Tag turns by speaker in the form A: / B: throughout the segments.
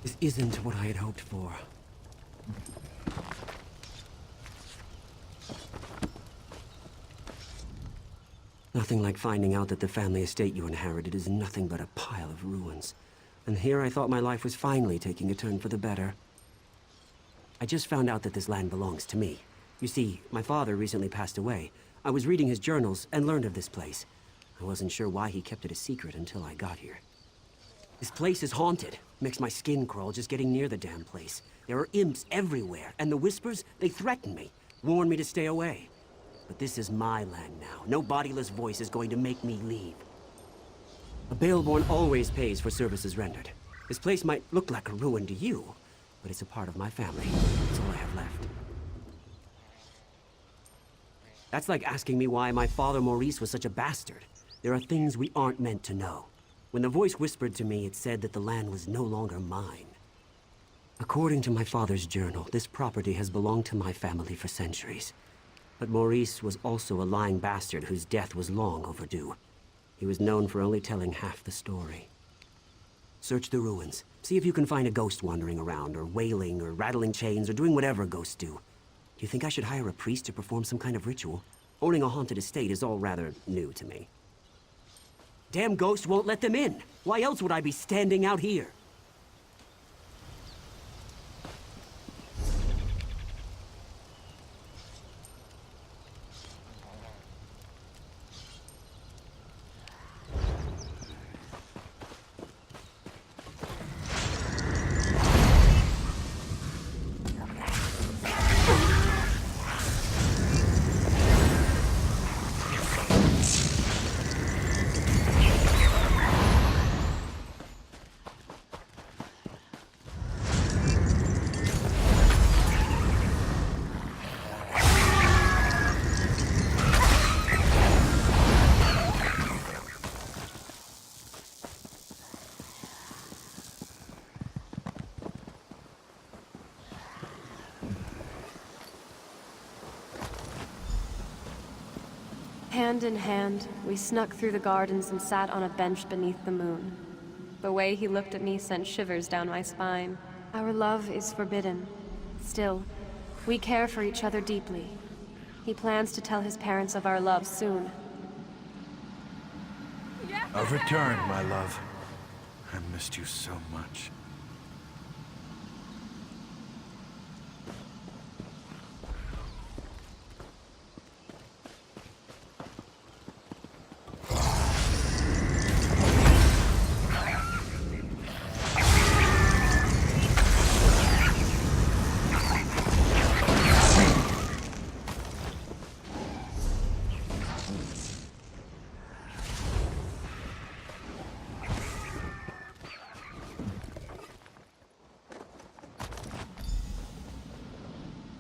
A: This isn't what I had hoped for. Nothing like finding out that the family estate you inherited is nothing but a pile of ruins. And here I thought my life was finally taking a turn for the better. I just found out that this land belongs to me. You see, my father recently passed away. I was reading his journals and learned of this place. I wasn't sure why he kept it a secret until I got here. This place is haunted. Makes my skin crawl just getting near the damn place. There are imps everywhere, and the whispers, they threaten me, warn me to stay away. But this is my land now. No bodiless voice is going to make me leave. A Baelborne always pays for services rendered. This place might look like a ruin to you, but it's a part of my family. It's all I have left. That's like asking me why my father Maurice was such a bastard. There are things we aren't meant to know. When the voice whispered to me, it said that the land was no longer mine. According to my father's journal, this property has belonged to my family for centuries. But Maurice was also a lying bastard whose death was long overdue. He was known for only telling half the story. Search the ruins. See if you can find a ghost wandering around, or wailing, or rattling chains, or doing whatever ghosts do. Do you think I should hire a priest to perform some kind of ritual? Owning a haunted estate is all rather new to me. Damn ghost won't let them in! Why else would I be standing out here?
B: Hand in hand, we snuck through the gardens and sat on a bench beneath the moon. The way he looked at me sent shivers down my spine. Our love is forbidden. Still, we care for each other deeply. He plans to tell his parents of our love soon.
C: I've returned, my love. I missed you so much.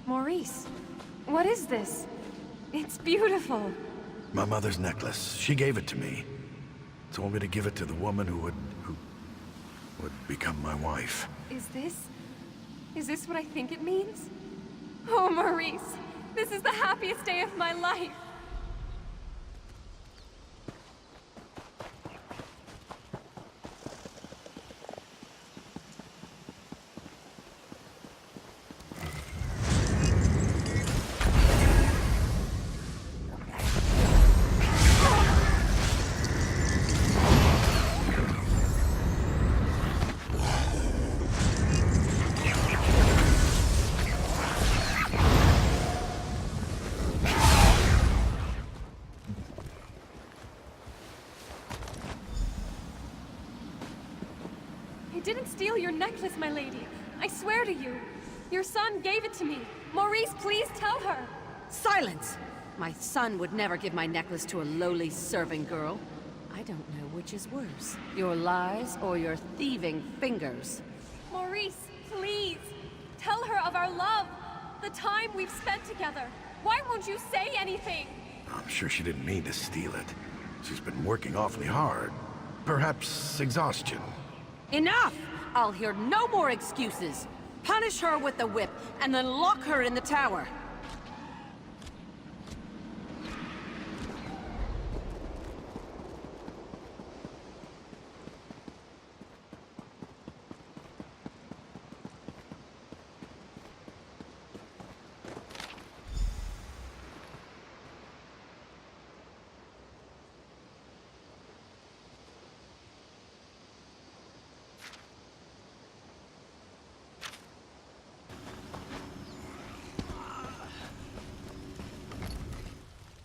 B: Maurice, what is this? It's beautiful.
C: My mother's necklace. She gave it to me. Told me to give it to the woman who would become my wife.
B: Is this what I think it means? Oh, Maurice, this is the happiest day of my life. I didn't steal your necklace, my lady. I swear to you. Your son gave it to me. Maurice, please tell her.
D: Silence! My son would never give my necklace to a lowly serving girl. I don't know which is worse, your lies or your thieving fingers.
B: Maurice, please. Tell her of our love. The time we've spent together. Why won't you say anything?
C: I'm sure she didn't mean to steal it. She's been working awfully hard. Perhaps exhaustion.
D: Enough! I'll hear no more excuses. Punish her with the whip, and then lock her in the tower.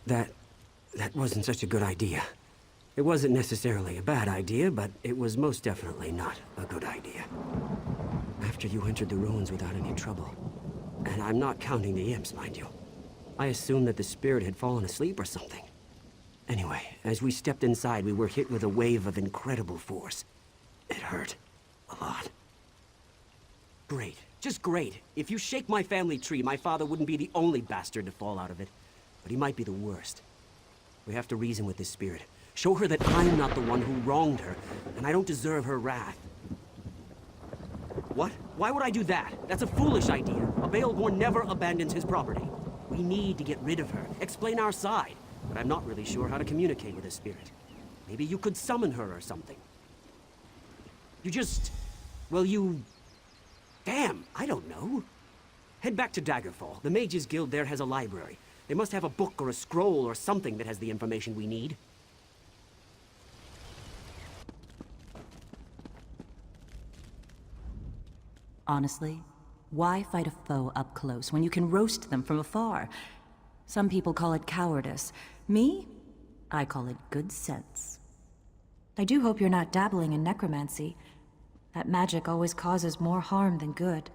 A: That wasn't such a good idea. It wasn't necessarily a bad idea, but it was most definitely not a good idea. After you entered the ruins without any trouble, and I'm not counting the imps, mind you, I assumed that the spirit had fallen asleep or something. Anyway, as we stepped inside, we were hit with a wave of incredible force. It hurt. A lot. Great. Just great. If you shake my family tree, my father wouldn't be the only bastard to fall out of it. But he might be the worst. We have to reason with this spirit. Show her that I'm not the one who wronged her, and I don't deserve her wrath. What? Why would I do that? That's a foolish idea. A Baelborne never abandons his property. We need to get rid of her, explain our side, but I'm not really sure how to communicate with a spirit. Maybe you could summon her or something. You just... well, you... damn, I don't know. Head back to Daggerfall. The Mages Guild there has a library. They must have a book or a scroll or something that has the information we need.
E: Honestly, why fight a foe up close when you can roast them from afar? Some people call it cowardice. Me? I call it good sense. I do hope you're not dabbling in necromancy. That magic always causes more harm than good.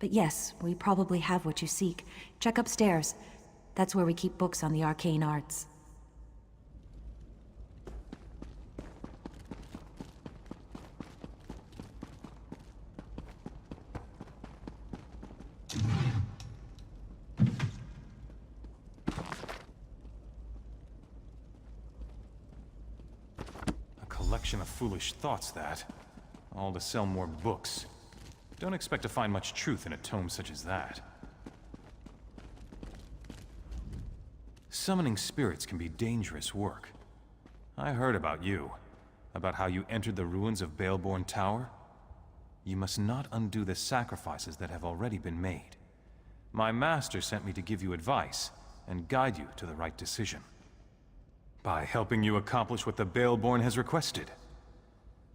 E: But yes, we probably have what you seek. Check upstairs. That's where we keep books on the arcane arts.
F: Collection of foolish thoughts, that. All to sell more books. Don't expect to find much truth in a tome such as that. Summoning spirits can be dangerous work. I heard about you. About how you entered the ruins of Baelborne Tower. You must not undo the sacrifices that have already been made. My master sent me to give you advice and guide you to the right decision. By helping you accomplish what the Baelborne has requested.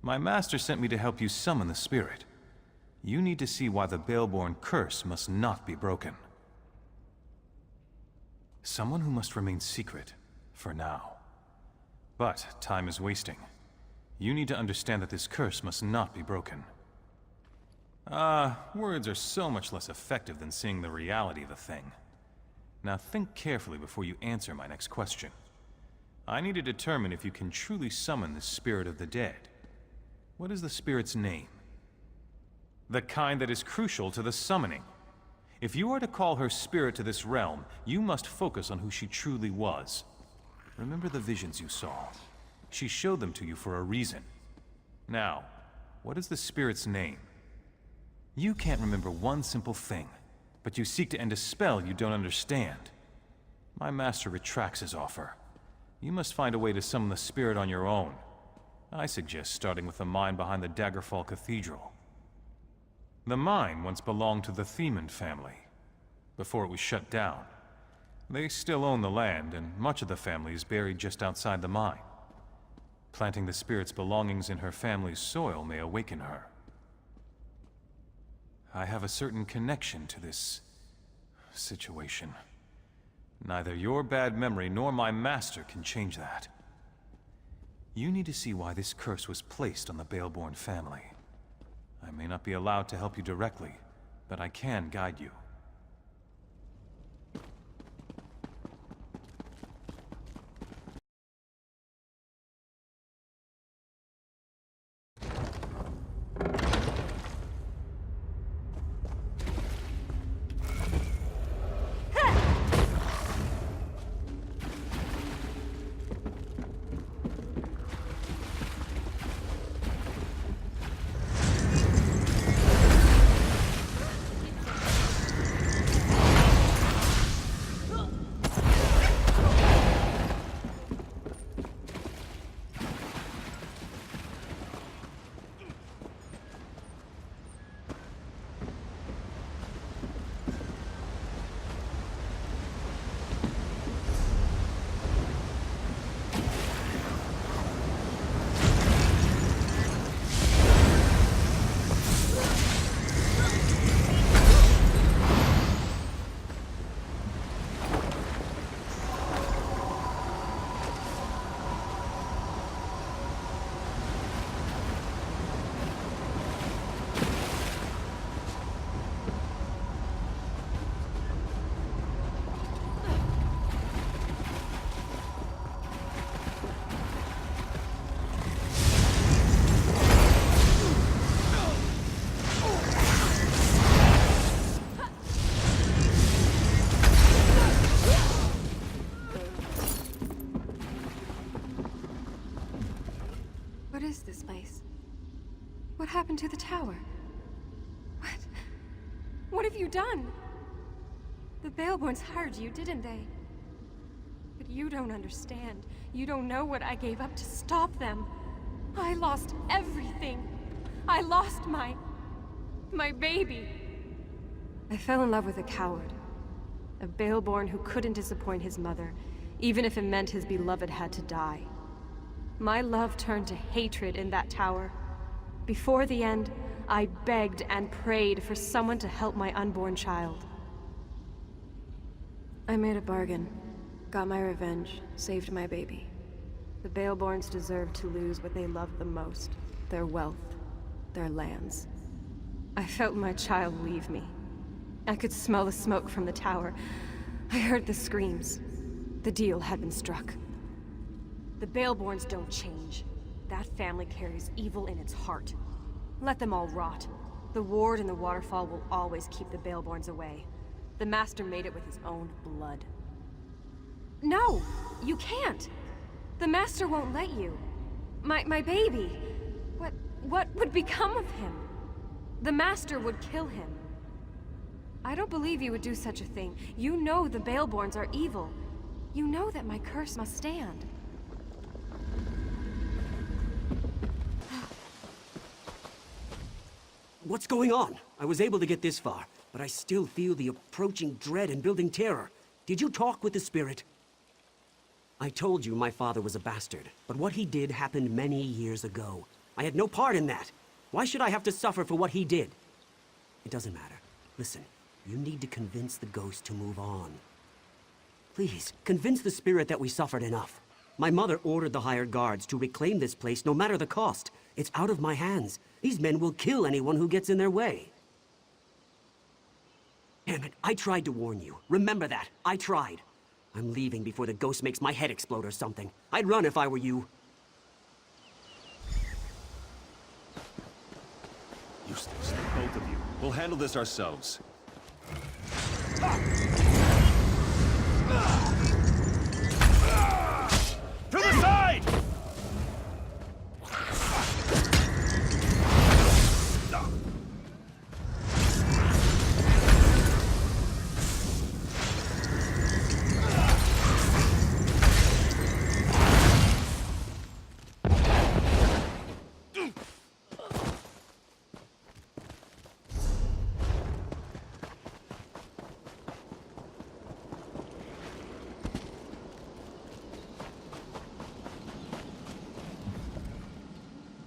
F: My master sent me to help you summon the spirit. You need to see why the Baelborne curse must not be broken. Someone who must remain secret, for now. But time is wasting. You need to understand that this curse must not be broken. Words are so much less effective than seeing the reality of a thing. Now think carefully before you answer my next question. I need to determine if you can truly summon the spirit of the dead. What is the spirit's name? The kind that is crucial to the summoning. If you are to call her spirit to this realm, you must focus on who she truly was. Remember the visions you saw. She showed them to you for a reason. Now, what is the spirit's name? You can't remember one simple thing, but you seek to end a spell you don't understand. My master retracts his offer. You must find a way to summon the spirit on your own. I suggest starting with the mine behind the Daggerfall Cathedral. The mine once belonged to the Thiemann family, before it was shut down. They still own the land, and much of the family is buried just outside the mine. Planting the spirit's belongings in her family's soil may awaken her. I have a certain connection to this situation. Neither your bad memory nor my master can change that. You need to see why this curse was placed on the Baelborne family. I may not be allowed to help you directly, but I can guide you.
B: happened to the tower? What? What have you done? The Baelbornes hired you, didn't they? But you don't understand. You don't know what I gave up to stop them. I lost everything. I lost my baby. I fell in love with a coward. A Baelborne who couldn't disappoint his mother, even if it meant his beloved had to die. My love turned to hatred in that tower. Before the end, I begged and prayed for someone to help my unborn child. I made a bargain, got my revenge, saved my baby. The Baelbornes deserved to lose what they loved the most, their wealth, their lands. I felt my child leave me. I could smell the smoke from the tower. I heard the screams. The deal had been struck. The Baelbornes don't change. That family carries evil in its heart. Let them all rot. The ward and the waterfall will always keep the Baelbornes away. The Master made it with his own blood. No! You can't! The Master won't let you. My baby! What would become of him? The Master would kill him. I don't believe you would do such a thing. You know the Baelbornes are evil. You know that my curse must stand.
A: What's going on? I was able to get this far, but I still feel the approaching dread and building terror. Did you talk with the spirit? I told you my father was a bastard, but what he did happened many years ago. I had no part in that. Why should I have to suffer for what he did? It doesn't matter. Listen, you need to convince the ghost to move on. Please, convince the spirit that we suffered enough. My mother ordered the hired guards to reclaim this place no matter the cost. It's out of my hands. These men will kill anyone who gets in their way. Damn it, I tried to warn you. Remember that. I tried. I'm leaving before the ghost makes my head explode or something. I'd run if I were you.
G: Useless, both of you. We'll handle this ourselves. To the side!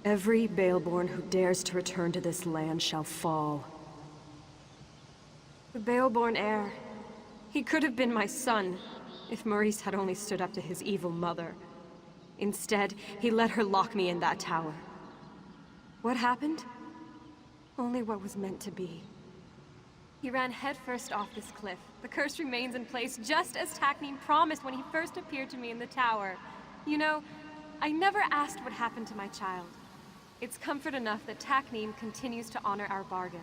B: Every Baelborne who dares to return to this land shall fall. The Baelborne heir. He could have been my son, if Maurice had only stood up to his evil mother. Instead, he let her lock me in that tower. What happened? Only what was meant to be. He ran headfirst off this cliff. The curse remains in place just as Taknim promised when he first appeared to me in the tower. You know, I never asked what happened to my child. It's comfort enough that Taknim continues to honor our bargain.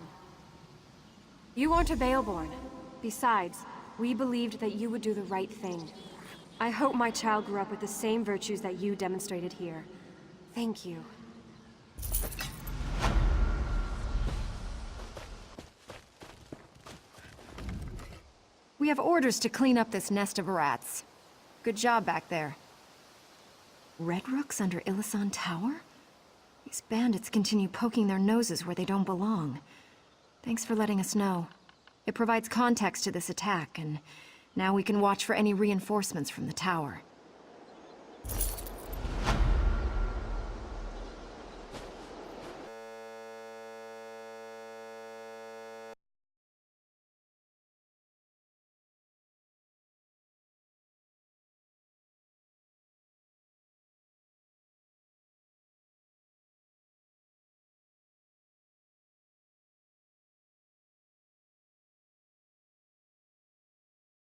B: You aren't a Baelborne. Besides, we believed that you would do the right thing. I hope my child grew up with the same virtues that you demonstrated here. Thank you.
H: We have orders to clean up this nest of rats. Good job back there. Red Rooks under Illisan Tower? These bandits continue poking their noses where they don't belong. Thanks for letting us know. It provides context to this attack, and now we can watch for any reinforcements from the tower.